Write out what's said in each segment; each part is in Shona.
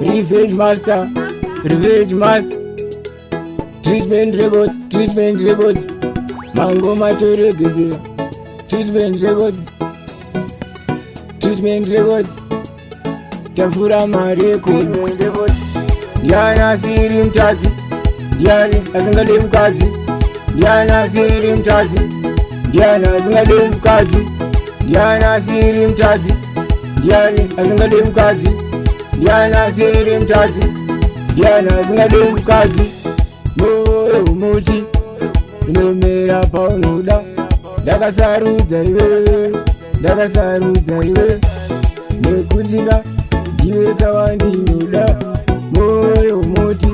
Revenge master, revenge master. Treatment records. Mango matoregedzera. Treatment records. Tafura marecords. Diana siri mtadzi. Diana asingade mukadzi. Diana siri mtadzi. Diana asingade mukadzi. Diana siri mtadzi. Diana asingade mukadzi. Diana siri mtadzi. Diana asingade mukadzi. Moyo muti unomera paunoda. Ndakasarudza iwe nekutika ndiwe kawandinoda. Moyo muti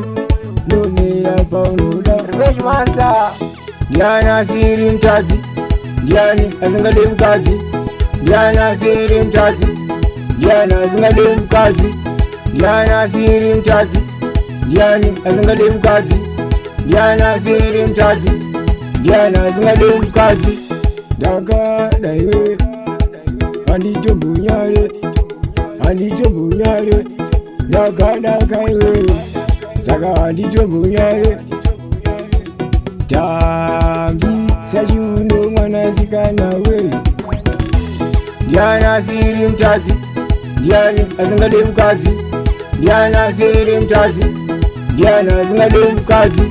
unomera paunoda. Diana siri mtadzi. Diana asingade mukadzi. Diana siri mtadzi. Diana asingade mukadzi. Diana siri mtadzi. Diana asingade mukadzi. Diana siri mtadzi. Diana asingade mukadzi. Ndakada iwe anditombonyare. Ndakadaka iwe saka anditombonyare. Tambisa chiuno mwanasikana we. Diana siri mtadzi. Diana asingade mukadzi. Diana siri mtadzi. Diana asingade mukadzi.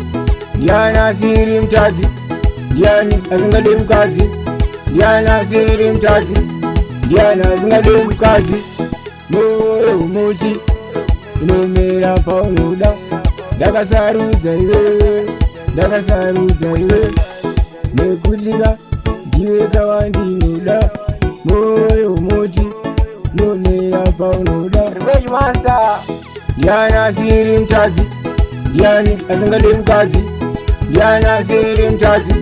Diana siri mtadzi. Diana asingade mukadzi. Diana siri mtadzi. Diana asingade mukadzi. Moyo muti unomera paunoda. Ndakasarudza iwe nekutika ndiwe kawandinoda. Moyo muti unomera paunoda. Diana siri mtadzi. Diana asingade mukadzi. Diana siri mtadzi.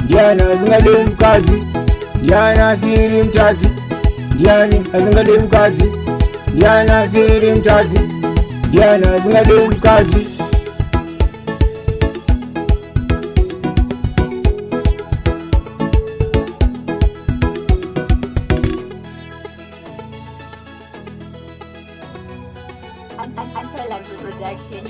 Diana asingade mukadzi. Diana siri mtadzi. Diana asingade mukadzi. Diana siri mtadzi. Diana asingade mukadzi. Until production.